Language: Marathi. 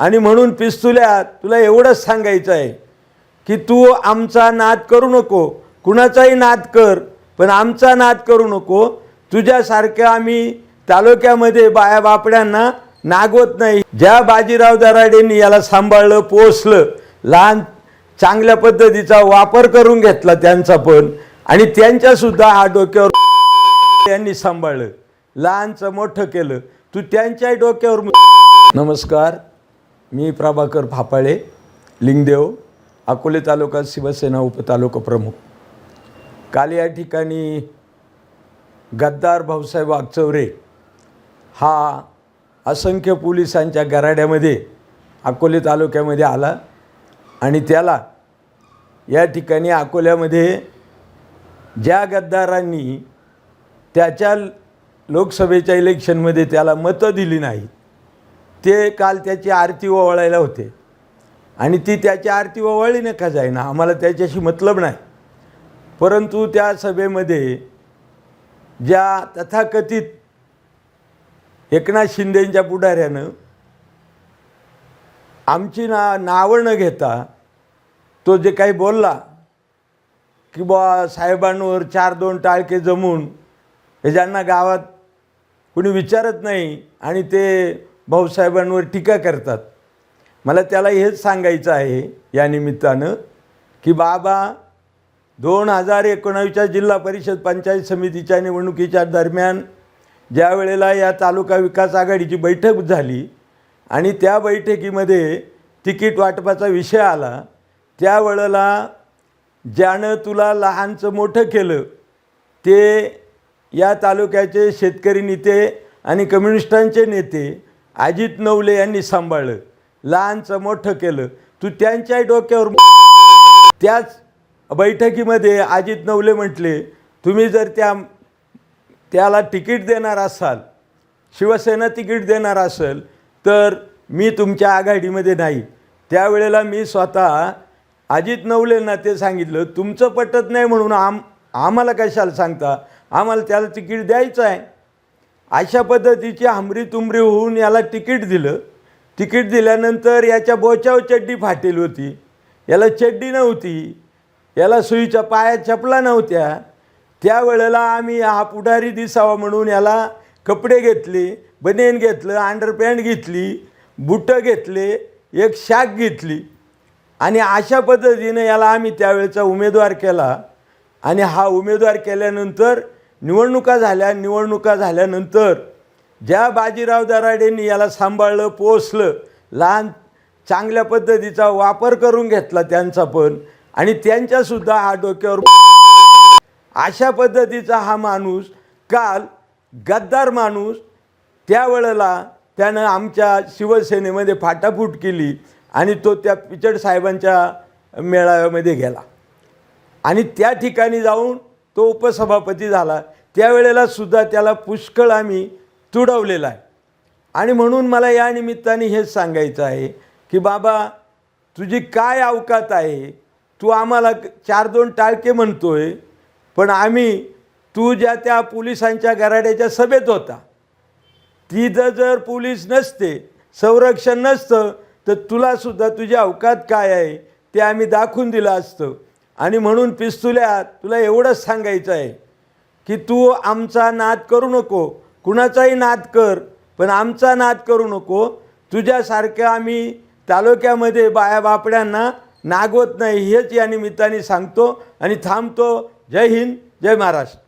आणि म्हणून पिस्तुल्या तुला एवढंच सांगायचं आहे की तू आमचा नाद करू नको, कुणाचाही नाद कर पण आमचा नाद करू नको। तुझ्यासारख्या आम्ही तालुक्यामध्ये बाया बापड्यांना नागवत नाही। ज्या बाजीराव दराडेंनी याला सांभाळलं, पोसलं, लहान चांगल्या पद्धतीचा वापर करून घेतला त्यांचा पण, आणि त्यांच्यासुद्धा हा डोक्यावर यांनी सांभाळलं, लहानचं मोठं केलं, तू त्यांच्याही डोक्यावर। नमस्कार, मी प्रभाकर फापाळे, लिंगदेव, अकोले तालुका शिवसेना उपतालुका प्रमुख। काल या ठिकाणी गद्दार भाऊसाहेब वागचौरे हा असंख्य पोलिसांच्या गराड्यामध्ये अकोले तालुक्यामध्ये आला आणि त्याला या ठिकाणी अकोल्यामध्ये ज्या गद्दारांनी त्याच्या लोकसभेच्या इलेक्शनमध्ये त्याला मतं दिली नाही ते काल त्याची आरती ओवाळायला होते आणि ती त्याची आरती ओवाळली नका जाईना, आम्हाला त्याच्याशी मतलब नाही। परंतु त्या सभेमध्ये ज्या तथाकथित एकनाथ शिंदेंच्या पुढाऱ्यानं आमची नावं न घेता तो जे काही बोलला की बा साहेबांवर 4-2 टाळके जमून हे ज्यांना गावात कुणी विचारत नाही आणि ते भाऊसाहेबांवर टीका करतात, मला त्याला हेच सांगायचं आहे या निमित्तानं की बाबा 2019च्या जिल्हा परिषद पंचायत समितीच्या निवडणुकीच्या दरम्यान ज्या वेळेला या तालुका विकास आघाडीची बैठक झाली आणि त्या बैठकीमध्ये तिकीट वाटपाचा विषय आला, त्यावेळेला ज्यानं तुला लहानचं मोठं केलं ते या तालुक्याचे शेतकरी नेते आणि कम्युनिस्टांचे नेते अजित नवले यांनी सांभाळलं, लहानचं मोठं केलं, तू त्यांच्याही डोक्यावर। त्याच बैठकीमध्ये अजित नवले म्हटले, तुम्ही जर त्याला तिकीट देणार असाल, शिवसेना तिकीट देणार असेल तर मी तुमच्या आघाडीमध्ये नाही। त्यावेळेला मी स्वतः अजित नवलेंना ते सांगितलं, तुमचं पटत नाही म्हणून आम्हाला कशाला सांगता, आम्हाला त्याला तिकीट द्यायचं आहे। अशा पद्धतीची हमरी तुमरी होऊन याला तिकीट दिलं। तिकीट दिल्यानंतर याच्या बोचावर चड्डी फाटेल होती, याला चड्डी नव्हती, याला सुईच्या पायात चपला नव्हत्या। त्यावेळेला आम्ही हा पुढारी दिसावा म्हणून याला कपडे घेतले, बनियन घेतलं, अंडरपॅन्ट घेतली, बुटं घेतले, एक शाक घेतली आणि अशा पद्धतीने याला आम्ही त्यावेळेचा उमेदवार केला। आणि हा उमेदवार केल्यानंतर निवडणुका झाल्यानंतर ज्या बाजीराव दराडेंनी याला सांभाळलं, पोसलं, लहान चांगल्या पद्धतीचा वापर करून घेतला त्यांचा पण, आणि त्यांच्यासुद्धा हा डोक्यावर। अशा पद्धतीचा हा माणूस काल गद्दार माणूस त्यावेळेला त्यानं आमच्या शिवसेनेमध्ये फाटाफूट केली आणि तो त्या पिचड साहेबांच्या मेळाव्यामध्ये गेला आणि त्या ठिकाणी जाऊन तो उपसभापती झाला। त्यावेळेला सुद्धा त्याला पुष्कळ आम्ही तुडवलेला आहे। आणि म्हणून मला या निमित्ताने हेच सांगायचं आहे की बाबा तुझी काय अवकात आहे, तू आम्हाला 4-2 टाळके म्हणतोय, पण आम्ही तू ज्या त्या पोलिसांच्या गराड्याच्या सभेत होता, तिथं जर पोलीस नसते, संरक्षण नसतं तर तुलासुद्धा तुझी अवकात काय आहे ते आम्ही दाखवून दिलं असतं। आणि म्हणून पिस्तुल्या तुला एवढंच सांगायचं आहे की तू आमचा नाद करू नको, कुणाचाही नाद कर पण आमचा नाद करू नको। तुझ्यासारख्या आम्ही तालुक्यामध्ये बाया बापड्यांना नागवत नाही, हेच या निमित्ताने सांगतो आणि थांबतो। जय हिंद, जय महाराष्ट्र।